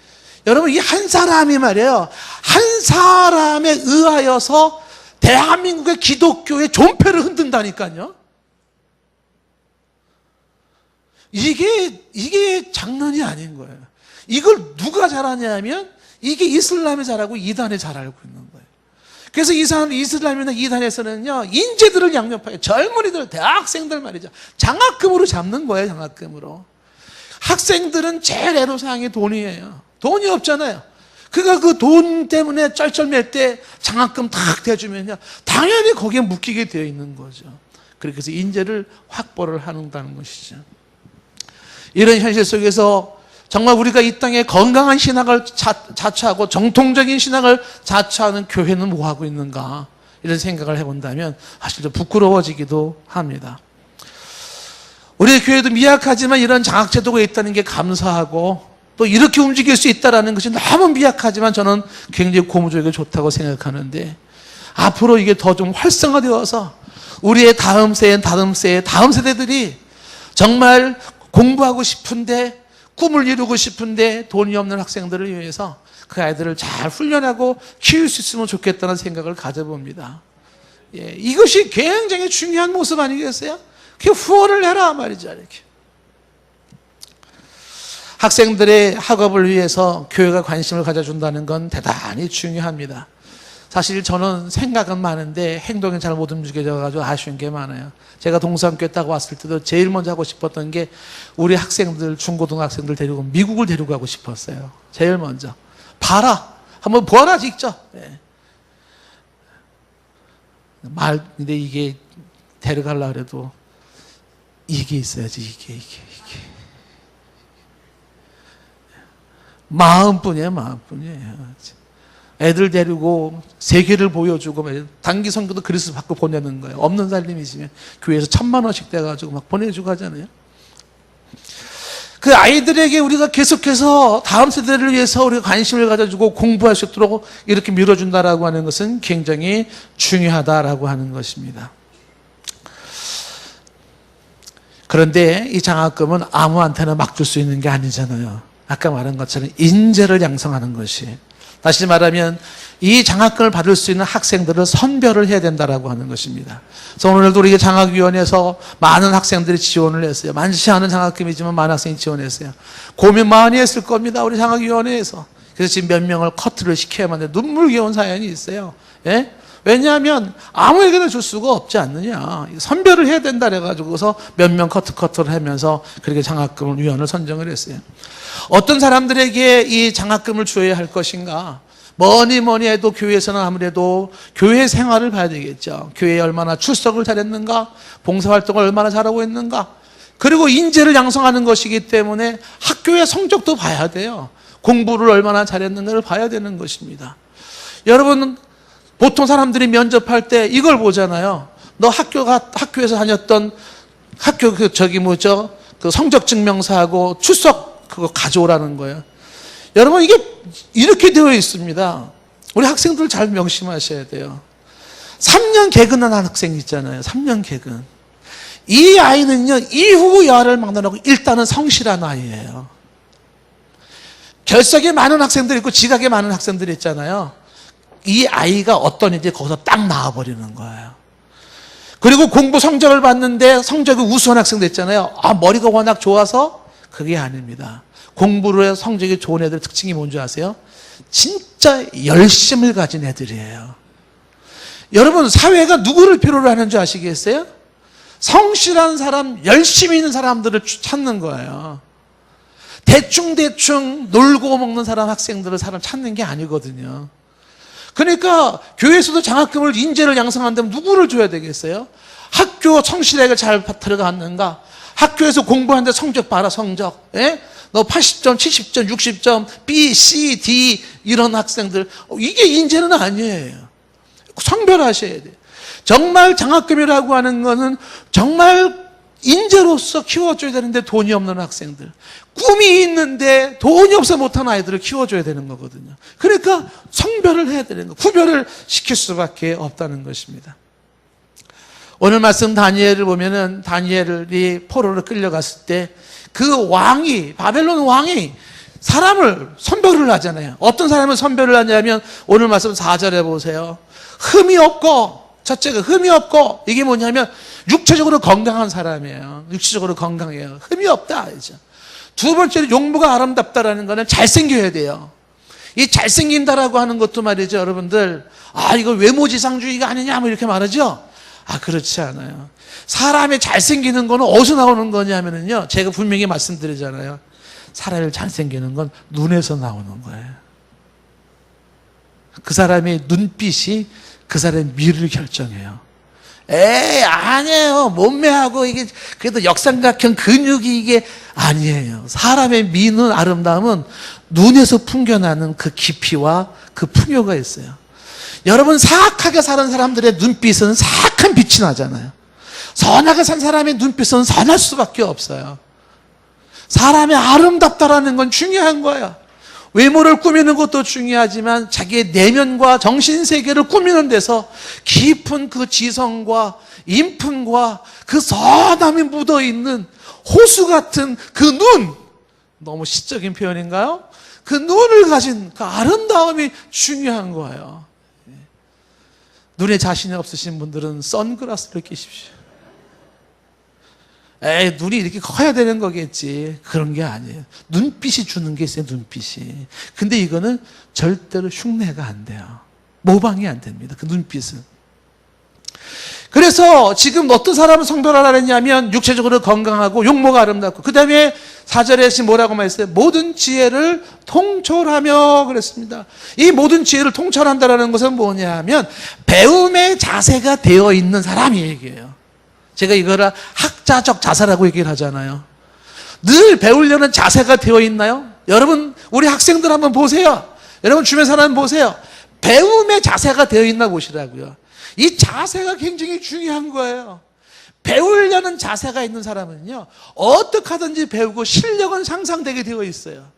여러분, 이 한 사람이 말이에요, 한 사람에 의하여서 대한민국의 기독교의 존폐를 흔든다니까요. 이게 장난이 아닌 거예요. 이걸 누가 잘하냐면 이게 이슬람이 잘하고 이단이 잘 알고 있는 거예요. 그래서 이슬람이나 이단에서는요, 인재들을 양육하여 젊은이들, 대학생들 말이죠, 장학금으로 잡는 거예요. 장학금으로. 학생들은 제일 애로사항이 돈이에요. 돈이 없잖아요. 그가 그 돈 때문에 쩔쩔맬 때 장학금 탁 대주면요, 당연히 거기에 묶이게 되어 있는 거죠. 그렇게 해서 인재를 확보를 한다는 것이죠. 이런 현실 속에서 정말 우리가 이 땅에 건강한 신학을 자처하고 정통적인 신학을 자처하는 교회는 뭐 하고 있는가, 이런 생각을 해본다면 사실 좀 부끄러워지기도 합니다. 우리 교회도 미약하지만 이런 장학제도가 있다는 게 감사하고, 또 이렇게 움직일 수 있다는 것이 너무 미약하지만 저는 굉장히 고무적이고 좋다고 생각하는데, 앞으로 이게 더 좀 활성화되어서 우리의 다음 세대들이 정말 공부하고 싶은데, 꿈을 이루고 싶은데 돈이 없는 학생들을 위해서 그 아이들을 잘 훈련하고 키울 수 있으면 좋겠다는 생각을 가져봅니다. 예, 이것이 굉장히 중요한 모습 아니겠어요? 그 후원을 해라 말이죠. 이렇게. 학생들의 학업을 위해서 교회가 관심을 가져준다는 건 대단히 중요합니다. 사실 저는 생각은 많은데 행동이 잘 못 움직여져가지고 아쉬운 게 많아요. 제가 동서남교회 딱 왔을 때도 제일 먼저 하고 싶었던 게 우리 학생들, 중고등학생들 데리고 미국을 데리고 가고 싶었어요. 제일 먼저. 봐라. 한번 보아라 직접. 네. 근데 이게 데려가려고 해도 이게 있어야지. 이게. 마음뿐이에요. 애들 데리고 세계를 보여주고 단기 선교도 그리스 받고 보내는 거예요. 없는 살림이시면 교회에서 1,000만 원씩 떼가지고 막 보내주고 하잖아요. 그 아이들에게 우리가 계속해서 다음 세대를 위해서 우리가 관심을 가져주고 공부할 수 있도록 이렇게 밀어준다라고 하는 것은 굉장히 중요하다라고 하는 것입니다. 그런데 이 장학금은 아무한테나 막 줄 수 있는 게 아니잖아요. 아까 말한 것처럼 인재를 양성하는 것이, 다시 말하면 이 장학금을 받을 수 있는 학생들을 선별을 해야 된다라고 하는 것입니다. 그래서 오늘도 우리 장학위원회에서 많은 학생들이 지원을 했어요. 많지 않은 장학금이지만 많은 학생이 지원했어요. 고민 많이 했을 겁니다. 우리 장학위원회에서. 그래서 지금 몇 명을 커트를 시켜야만 돼. 눈물겨운 사연이 있어요. 예? 왜냐하면 아무에게나 줄 수가 없지 않느냐. 선별을 해야 된다 그래가지고서 몇 명 커트를 하면서 그렇게 장학금을 위원을 선정을 했어요. 어떤 사람들에게 이 장학금을 줘야 할 것인가? 뭐니 해도 교회에서는 아무래도 교회 생활을 봐야 되겠죠. 교회에 얼마나 출석을 잘했는가, 봉사활동을 얼마나 잘하고 있는가, 그리고 인재를 양성하는 것이기 때문에 학교의 성적도 봐야 돼요. 공부를 얼마나 잘했는가를 봐야 되는 것입니다. 여러분, 보통 사람들이 면접할 때 이걸 보잖아요. 너 학교에서 다녔던 그 성적 증명서하고 출석 그거 가져오라는 거예요. 여러분, 이게 이렇게 되어 있습니다. 우리 학생들 잘 명심하셔야 돼요. 3년 개근한 학생 있잖아요. 3년 개근. 이 아이는요, 이후 여하를 막론하고 일단은 성실한 아이예요. 결석에 많은 학생들이 있고 지각에 많은 학생들이 있잖아요. 이 아이가 어떤 일인지 거기서 딱 나와버리는 거예요. 그리고 공부 성적을 봤는데 성적이 우수한 학생도 있잖아요. 머리가 워낙 좋아서 그게 아닙니다. 공부로 해서 성적이 좋은 애들 특징이 뭔지 아세요? 진짜 열심을 가진 애들이에요. 여러분, 사회가 누구를 필요로 하는지 아시겠어요? 성실한 사람, 열심히 있는 사람들을 찾는 거예요. 대충 놀고 먹는 사람, 학생들을 사람 찾는 게 아니거든요. 그러니까 교회에서도 장학금을, 인재를 양성한다면 누구를 줘야 되겠어요? 학교 성실하게 잘 들어갔는가? 학교에서 공부하는데 성적 봐라, 성적. 예? 너 80점, 70점, 60점, B, C, D 이런 학생들, 이게 인재는 아니에요. 성별하셔야 돼요. 정말 장학금이라고 하는 거는 정말 인재로서 키워줘야 되는데 돈이 없는 학생들, 꿈이 있는데 돈이 없어 못하는 아이들을 키워줘야 되는 거거든요. 그러니까 성별을 해야 되는 거, 구별을 시킬 수밖에 없다는 것입니다. 오늘 말씀 다니엘을 보면은 다니엘이 포로로 끌려갔을 때 그 왕이, 바벨론 왕이 사람을 선별을 하잖아요. 어떤 사람을 선별을 하냐면 오늘 말씀 4절에 보세요. 흠이 없고, 첫째가 흠이 없고, 이게 뭐냐면 육체적으로 건강한 사람이에요. 육체적으로 건강해요. 흠이 없다. 두 번째로 용모가 아름답다라는 거는 잘생겨야 돼요. 이 잘생긴다라고 하는 것도 말이죠, 여러분들. 이거 외모지상주의가 아니냐, 뭐 이렇게 말하죠? 그렇지 않아요. 사람이 잘생기는 거는 어디서 나오는 거냐면요, 제가 분명히 말씀드리잖아요. 사람이 잘생기는 건 눈에서 나오는 거예요. 그 사람의 눈빛이 그 사람의 미를 결정해요. 아니에요. 몸매하고 이게 그래도 역삼각형 근육이 이게 아니에요. 사람의 미는, 아름다움은 눈에서 풍겨나는 그 깊이와 그 풍요가 있어요. 여러분, 사악하게 사는 사람들의 눈빛은 사악한 빛이 나잖아요. 선하게 산 사람의 눈빛은 선할 수밖에 없어요. 사람이 아름답다라는 건 중요한 거야. 외모를 꾸미는 것도 중요하지만 자기의 내면과 정신세계를 꾸미는 데서 깊은 그 지성과 인품과 그 선함이 묻어있는 호수 같은 그 눈, 너무 시적인 표현인가요? 그 눈을 가진 그 아름다움이 중요한 거예요. 눈에 자신이 없으신 분들은 선글라스를 끼십시오. 에이, 눈이 이렇게 커야 되는 거겠지. 그런 게 아니에요. 눈빛이 주는 게 있어요, 눈빛이. 근데 이거는 절대로 흉내가 안 돼요. 모방이 안 됩니다, 그 눈빛은. 그래서 지금 어떤 사람은 성별하라 그랬냐면 육체적으로 건강하고 용모가 아름답고, 그 다음에 4절에 뭐라고 말했어요? 모든 지혜를 통철하며 그랬습니다. 이 모든 지혜를 통철한다는 것은 뭐냐면 배움의 자세가 되어 있는 사람이 얘기해요. 제가 이거를 학자적 자세라고 얘기를 하잖아요. 늘 배우려는 자세가 되어 있나요? 여러분, 우리 학생들 한번 보세요. 여러분 주변 사람 보세요. 배움의 자세가 되어 있나 보시라고요. 이 자세가 굉장히 중요한 거예요. 배우려는 자세가 있는 사람은요, 어떻게 하든지 배우고 실력은 상상되게 되어 있어요.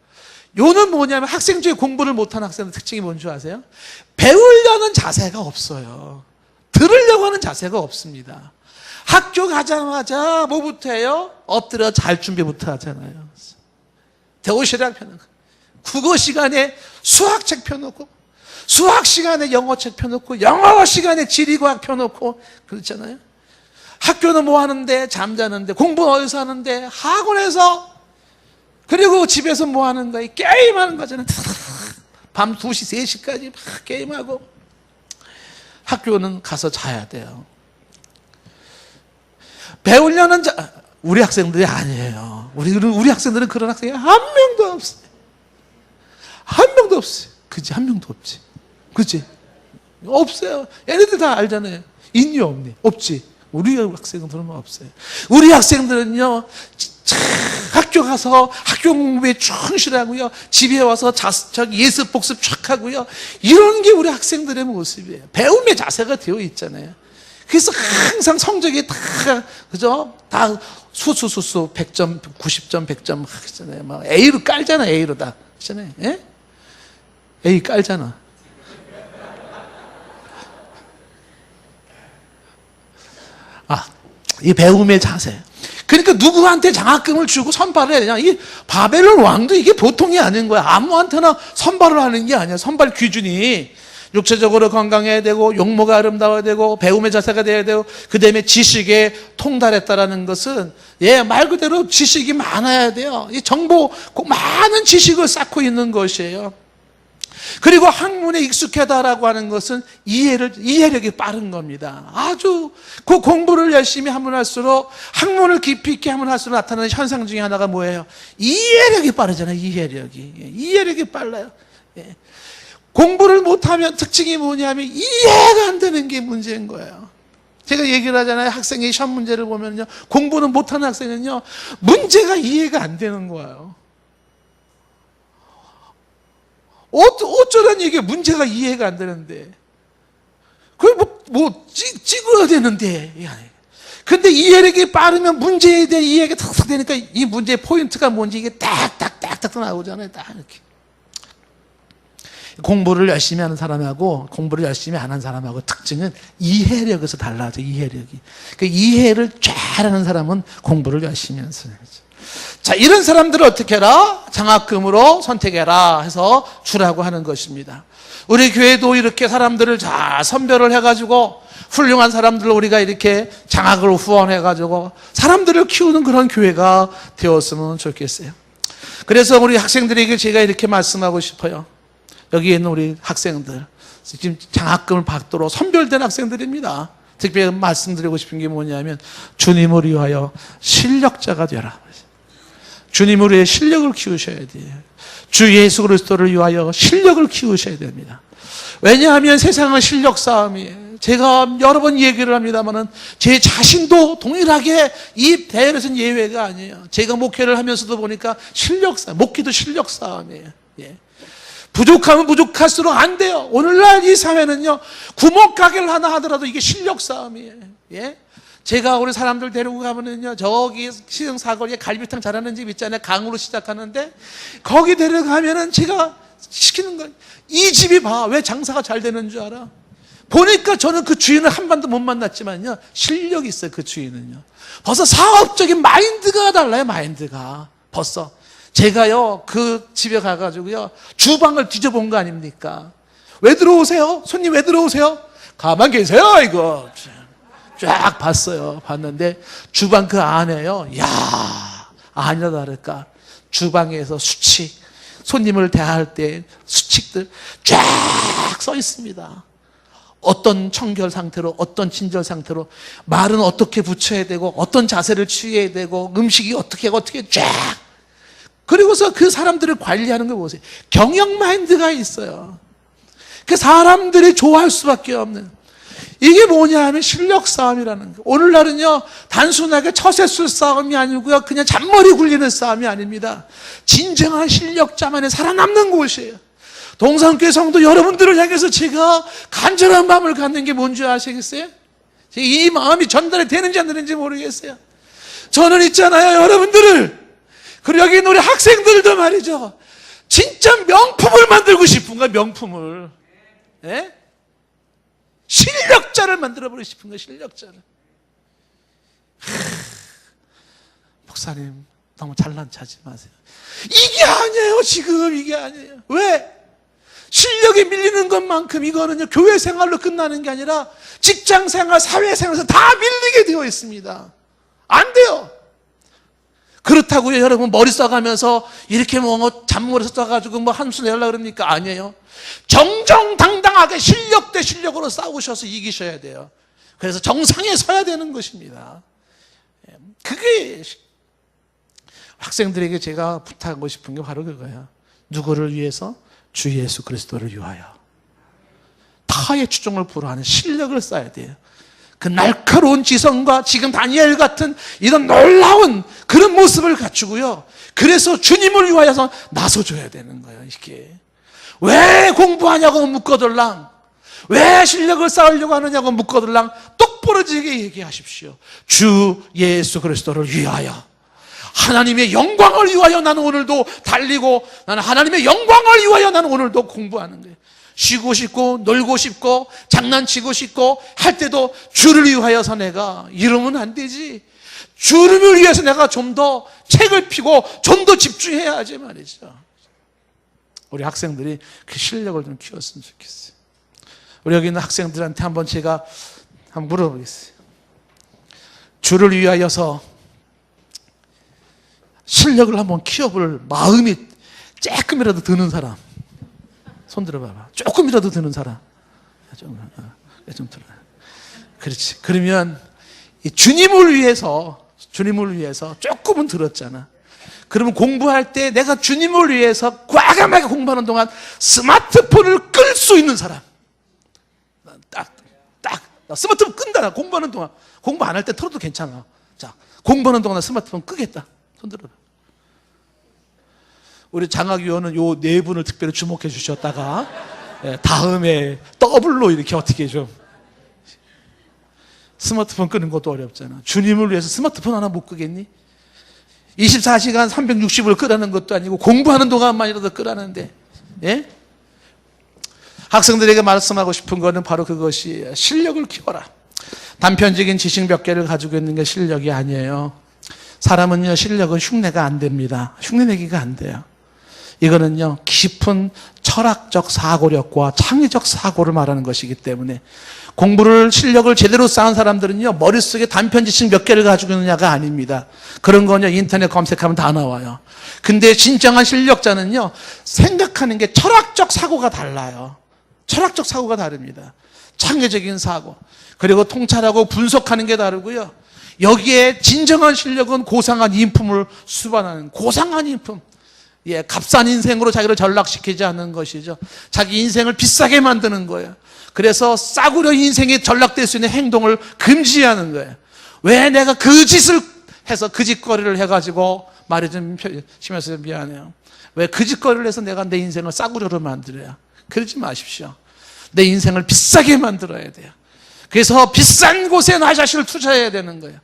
요는 뭐냐면 학생 중에 공부를 못하는 학생의 특징이 뭔지 아세요? 배우려는 자세가 없어요. 들으려고 하는 자세가 없습니다. 학교 가자마자 뭐부터 해요? 엎드려 잘 준비부터 하잖아요. 도시락 펴놓고, 국어 시간에 수학책 펴놓고, 수학 시간에 영어책 펴놓고, 영어 시간에 지리과학 펴놓고, 그렇잖아요. 학교는 뭐 하는데? 잠자는데. 공부는 어디서 하는데? 학원에서. 그리고 집에서 뭐 하는 거예요? 게임하는 거잖아요. 밤 2시, 3시까지 막 게임하고. 학교는 가서 자야 돼요. 배우려는 우리 학생들이 아니에요. 우리 학생들은 그런 학생이 한 명도 없어요. 한 명도 없어요. 그치? 한 명도 없지. 그치? 없어요. 얘네들 다 알잖아요. 있니 없니? 없지. 우리 학생들은 없어요. 우리 학생들은요, 학교 가서 학교 공부에 충실하고요, 집에 와서 예습 복습 촥 하고요, 이런 게 우리 학생들의 모습이에요. 배움의 자세가 되어 있잖아요. 그래서 항상 성적이 다, 그죠? 다 수수 100점, 90점, 100점 하잖아요. 막 A로 깔잖아, A로 다. 그렇잖아요. 예? A 깔잖아. 이 배움의 자세. 그러니까 누구한테 장학금을 주고 선발을 해야 되냐? 이 바벨론 왕도 이게 보통이 아닌 거야. 아무한테나 선발을 하는 게 아니야. 선발 기준이 육체적으로 건강해야 되고, 용모가 아름다워야 되고, 배움의 자세가 돼야 되고, 그 다음에 지식에 통달했다라는 것은, 말 그대로 지식이 많아야 돼요. 이 정보, 많은 지식을 쌓고 있는 것이에요. 그리고 학문에 익숙하다라고 하는 것은 이해력이 빠른 겁니다. 아주 그 공부를 열심히 하면 할수록, 학문을 깊이 있게 하면 할수록 나타나는 현상 중에 하나가 뭐예요? 이해력이 빠르잖아요. 이해력이 빨라요. 공부를 못하면 특징이 뭐냐면 이해가 안 되는 게 문제인 거예요. 제가 얘기를 하잖아요. 학생의 시험 문제를 보면요, 공부는 못하는 학생은요, 문제가 이해가 안 되는 거예요. 어쩌란 얘기에 문제가 이해가 안 되는데. 그걸 찍어야 되는데. 근데 이해력이 빠르면 문제에 대한 이해가 탁탁 되니까 이 문제의 포인트가 뭔지 이게 딱딱딱딱 나오잖아요. 딱 이렇게. 공부를 열심히 하는 사람하고 공부를 열심히 안 하는 사람하고 특징은 이해력에서 달라져, 이해력이. 그 이해를 잘하는 사람은 공부를 열심히 하는 사람이죠. 자, 이런 사람들을 어떻게 해라? 장학금으로 선택해라 해서 주라고 하는 것입니다. 우리 교회도 이렇게 사람들을 잘 선별을 해가지고 훌륭한 사람들을 우리가 이렇게 장학을 후원해가지고 사람들을 키우는 그런 교회가 되었으면 좋겠어요. 그래서 우리 학생들에게 제가 이렇게 말씀하고 싶어요. 여기에 있는 우리 학생들, 지금 장학금을 받도록 선별된 학생들입니다. 특별히 말씀드리고 싶은 게 뭐냐면, 주님을 위하여 실력자가 되라. 주님을 위해 실력을 키우셔야 돼요. 주 예수 그리스도를 위하여 실력을 키우셔야 됩니다. 왜냐하면 세상은 실력 싸움이에요. 제가 여러 번 얘기를 합니다만은 제 자신도 동일하게 이 대회에서는 예외가 아니에요. 제가 목회를 하면서도 보니까 실력 싸움, 목회도 실력 싸움이에요. 부족하면 부족할수록 안 돼요. 오늘날 이 사회는요, 구멍가게를 하나 하더라도 이게 실력 싸움이에요. 제가 우리 사람들 데리고 가면은요, 저기 시흥 사거리에 갈비탕 잘하는 집 있잖아요. 강으로 시작하는데 거기 데려가면은 제가 시키는 거예요. 이 집이 봐, 왜 장사가 잘 되는 줄 알아? 보니까 저는 그 주인을 한 번도 못 만났지만요, 실력이 있어요. 그 주인은요, 벌써 사업적인 마인드가 달라요. 마인드가 벌써. 제가요, 그 집에 가가지고요, 주방을 뒤져본 거 아닙니까? 왜 들어오세요? 손님 왜 들어오세요? 가만 계세요. 이거 쫙 봤어요. 봤는데 주방 그 안에요, 야, 아니나 다를까 주방에서 수칙, 손님을 대할 때 수칙들 쫙 써 있습니다. 어떤 청결 상태로, 어떤 진절 상태로, 말은 어떻게 붙여야 되고, 어떤 자세를 취해야 되고, 음식이 어떻게 쫙. 그리고서 그 사람들을 관리하는 거 보세요. 경영 마인드가 있어요. 그 사람들이 좋아할 수밖에 없는. 이게 뭐냐 하면 실력 싸움이라는 거예요. 오늘날은요, 단순하게 처세술 싸움이 아니고요, 그냥 잔머리 굴리는 싸움이 아닙니다. 진정한 실력자만이 살아남는 곳이에요. 동산교회 성도 여러분들을 향해서 제가 간절한 마음을 갖는 게 뭔지 아시겠어요? 이 마음이 전달이 되는지 안 되는지 모르겠어요. 저는 있잖아요, 여러분들을, 그리고 여기 있는 우리 학생들도 말이죠, 진짜 명품을 만들고 싶은 거야. 명품을. 예? 실력자를 만들어버리고 싶은 거야. 실력자를. 목사님 너무 잘난 체하지 마세요. 이게 아니에요. 지금 이게 아니에요. 왜? 실력이 밀리는 것만큼 이거는요, 교회 생활로 끝나는 게 아니라 직장 생활, 사회 생활에서 다 밀리게 되어 있습니다. 안 돼요. 그렇다고요, 여러분 머리 써가면서 이렇게 뭐 잔머리 써가지고 뭐 한수 내려고 그럽니까? 아니에요. 정정당당하게 실력 대 실력으로 싸우셔서 이기셔야 돼요. 그래서 정상에 서야 되는 것입니다. 그게 학생들에게 제가 부탁하고 싶은 게 바로 그거예요. 누구를 위해서? 주 예수 그리스도를 위하여. 타의 추종을 불허하는 실력을 쌓아야 돼요. 그 날카로운 지성과 지금 다니엘 같은 이런 놀라운 그런 모습을 갖추고요, 그래서 주님을 위하여서 나서줘야 되는 거예요. 이게 왜 공부하냐고 묻거들랑, 왜 실력을 쌓으려고 하느냐고 묻거들랑, 똑부러지게 얘기하십시오. 주 예수 그리스도를 위하여, 하나님의 영광을 위하여 나는 오늘도 달리고, 나는 하나님의 영광을 위하여 나는 오늘도 공부하는 거예요. 쉬고 싶고 놀고 싶고 장난치고 싶고 할 때도 주를 위하여서 내가 이러면 안 되지. 주를 위해서 내가 좀 더 책을 펴고 좀 더 집중해야지 말이죠. 우리 학생들이 그 실력을 좀 키웠으면 좋겠어요. 우리 여기 있는 학생들한테 한번 제가 한번 물어보겠어요. 주를 위하여서 실력을 한번 키워볼 마음이 조금이라도 드는 사람 손 들어봐봐. 조금이라도 드는 사람. 좀 들어. 그렇지. 그러면 주님을 위해서 조금은 들었잖아. 그러면 공부할 때 내가 주님을 위해서 과감하게 공부하는 동안 스마트폰을 끌 수 있는 사람. 나 스마트폰 끈다. 나 공부하는 동안. 공부 안 할 때 틀어도 괜찮아. 자, 공부하는 동안 나 스마트폰 끄겠다. 손 들어봐. 우리 장학위원은 요 네 분을 특별히 주목해 주셨다가, 다음에 더블로 이렇게 어떻게 좀. 스마트폰 끄는 것도 어렵잖아. 주님을 위해서 스마트폰 하나 못 끄겠니? 24시간 360을 끄라는 것도 아니고 공부하는 동안만이라도 끄라는데, 예? 학생들에게 말씀하고 싶은 거는 바로 그것이 실력을 키워라. 단편적인 지식 몇 개를 가지고 있는 게 실력이 아니에요. 사람은요, 실력은 흉내가 안 됩니다. 흉내내기가 안 돼요. 이거는요, 깊은 철학적 사고력과 창의적 사고를 말하는 것이기 때문에 공부를, 실력을 제대로 쌓은 사람들은요, 머릿속에 단편 지식 몇 개를 가지고 있느냐가 아닙니다. 그런 거는요, 인터넷 검색하면 다 나와요. 근데 진정한 실력자는요, 생각하는 게 철학적 사고가 달라요. 철학적 사고가 다릅니다. 창의적인 사고, 그리고 통찰하고 분석하는 게 다르고요. 여기에 진정한 실력은 고상한 인품을 수반하는, 고상한 인품. 예, 값싼 인생으로 자기를 전락시키지 않는 것이죠. 자기 인생을 비싸게 만드는 거예요. 그래서 싸구려 인생이 전락될 수 있는 행동을 금지하는 거예요. 왜 내가 그 짓을 해서 그 짓거리를 해가지고, 말이 좀 심해서 미안해요. 왜 그 짓거리를 해서 내가 내 인생을 싸구려로 만들어야? 그러지 마십시오. 내 인생을 비싸게 만들어야 돼요. 그래서 비싼 곳에 나 자신을 투자해야 되는 거예요.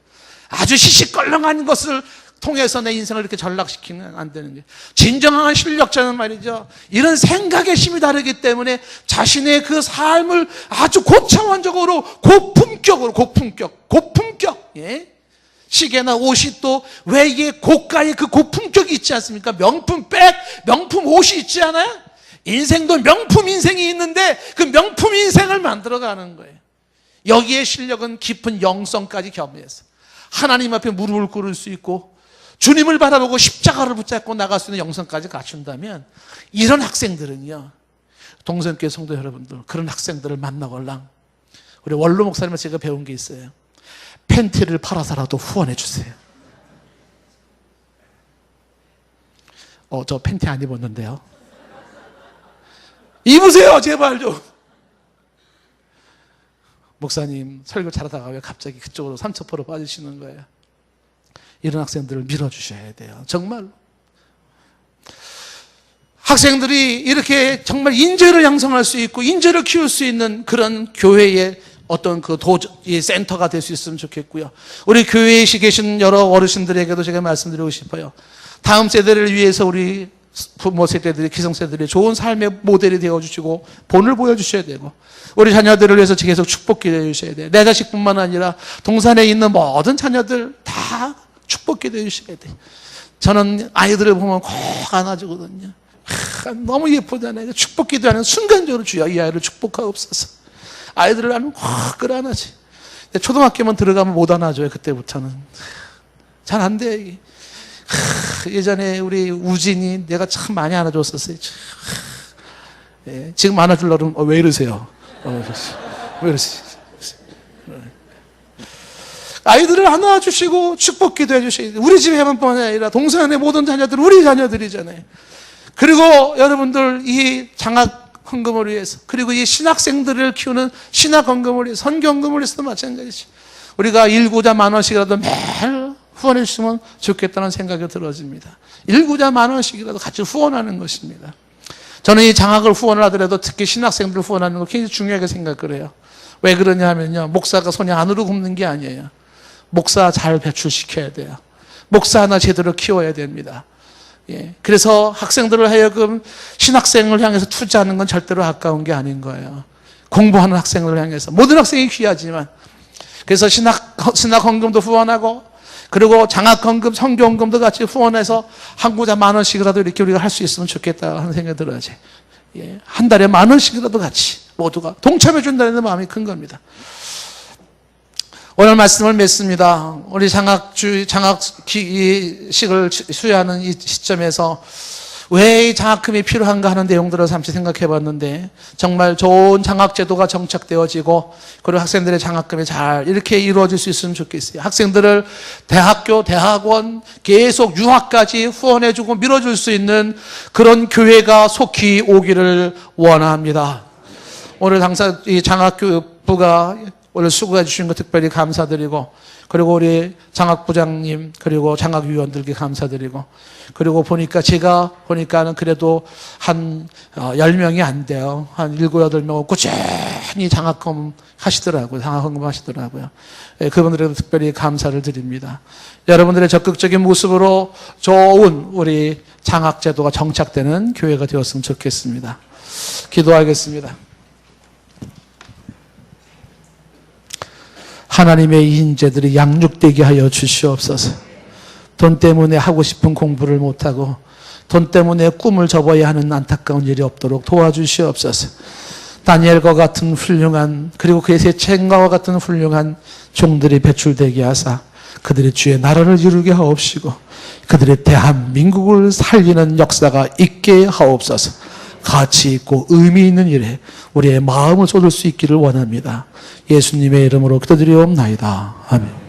아주 시시껄렁한 것을 통해서 내 인생을 이렇게 전락시키면 안 되는 거예요. 진정한 실력자는 말이죠, 이런 생각의 힘이 다르기 때문에 자신의 그 삶을 아주 고차원적으로 고품격, 예? 시계나 옷이 또 왜 이게 고가의 그 고품격이 있지 않습니까? 명품 백, 명품 옷이 있지 않아요? 인생도 명품 인생이 있는데 그 명품 인생을 만들어가는 거예요. 여기에 실력은 깊은 영성까지 겸해서 하나님 앞에 무릎을 꿇을 수 있고 주님을 바라보고 십자가를 붙잡고 나갈 수 있는 영성까지 갖춘다면, 이런 학생들은요, 동성교회 성도 여러분들, 그런 학생들을 만나걸랑 우리 원로 목사님한테 제가 배운 게 있어요. 팬티를 팔아서라도 후원해 주세요. 저 팬티 안 입었는데요. 입으세요, 제발 좀. 목사님 설교 잘하다가 왜 갑자기 그쪽으로 삼천포로 빠지시는 거예요? 이런 학생들을 밀어주셔야 돼요. 정말 학생들이 이렇게 정말 인재를 양성할 수 있고 인재를 키울 수 있는 그런 교회의 어떤 그 센터가 될 수 있으면 좋겠고요. 우리 교회에 계신 여러 어르신들에게도 제가 말씀드리고 싶어요. 다음 세대를 위해서 우리 부모 세대들이, 기성세대들이 좋은 삶의 모델이 되어주시고 본을 보여주셔야 되고, 우리 자녀들을 위해서 계속 축복기도해 주셔야 돼요. 내 자식뿐만 아니라 동산에 있는 모든 자녀들 다 축복기도해 주셔야 돼요. 저는 아이들을 보면 꼭 안아주거든요. 너무 예쁘잖아요. 축복기도하는 순간적으로 주여 이 아이를 축복하옵소서. 아이들을 하면 꼭 끌어안아지. 초등학교만 들어가면 못 안아줘요. 그때부터는 잘 안 돼. 이게. 예전에 우리 우진이 내가 참 많이 안아줬었어요. 예, 지금 안아주려고 그러면 왜 이러세요? 왜 이러세요? 아이들을 안아주시고 축복기도 해주셔야 돼요. 우리 집에만 아니라 동산의 모든 자녀들 우리 자녀들이잖아요. 그리고 여러분들 이 장학 헌금을 위해서, 그리고 이 신학생들을 키우는 신학 헌금을 위해서, 선교 헌금을 위해서도 마찬가지죠. 우리가 일구자 10,000원씩이라도 매일 후원해 주시면 좋겠다는 생각이 들어집니다. 일구자 10,000원씩이라도 같이 후원하는 것입니다. 저는 이 장학을 후원을 하더라도 특히 신학생들 후원하는 걸 굉장히 중요하게 생각을 해요. 왜 그러냐 하면요, 목사가 손이 안으로 굽는 게 아니에요. 목사 잘 배출시켜야 돼요. 목사 하나 제대로 키워야 됩니다. 예, 그래서 학생들을 하여금 신학생을 향해서 투자하는 건 절대로 아까운 게 아닌 거예요. 공부하는 학생을 향해서. 모든 학생이 귀하지만, 그래서 신학 헌금도 후원하고, 그리고 장학 헌금, 선교 헌금도 같이 후원해서 한 구자 10,000원씩이라도 이렇게 우리가 할 수 있으면 좋겠다 하는 생각이 들어야지. 예, 한 달에 10,000원씩이라도 같이 모두가 동참해 준다는 마음이 큰 겁니다. 오늘 말씀을 맺습니다. 우리 장학식을 수여하는 이 시점에서 왜 이 장학금이 필요한가 하는 내용들을 잠시 생각해 봤는데, 정말 좋은 장학제도가 정착되어지고, 그리고 학생들의 장학금이 잘 이렇게 이루어질 수 있으면 좋겠어요. 학생들을 대학교, 대학원, 계속 유학까지 후원해주고 밀어줄 수 있는 그런 교회가 속히 오기를 원합니다. 오늘 이 장학교육부가 오늘 수고해 주신 것 특별히 감사드리고, 그리고 우리 장학부장님, 그리고 장학위원들께 감사드리고, 그리고 제가 보니까는 그래도 한 10명이 안 돼요. 한 7, 8명 꾸준히 장학금 하시더라고요. 예, 그분들에도 특별히 감사를 드립니다. 여러분들의 적극적인 모습으로 좋은 우리 장학제도가 정착되는 교회가 되었으면 좋겠습니다. 기도하겠습니다. 하나님의 인재들이 양육되게 하여 주시옵소서. 돈 때문에 하고 싶은 공부를 못하고 돈 때문에 꿈을 접어야 하는 안타까운 일이 없도록 도와주시옵소서. 다니엘과 같은 훌륭한, 그리고 그의 세 책과 같은 훌륭한 종들이 배출되게 하사 그들의 주의 나라를 이루게 하옵시고 그들의 대한민국을 살리는 역사가 있게 하옵소서. 가치 있고 의미 있는 일에 우리의 마음을 쏟을 수 있기를 원합니다. 예수님의 이름으로 기도드리옵나이다. 아멘.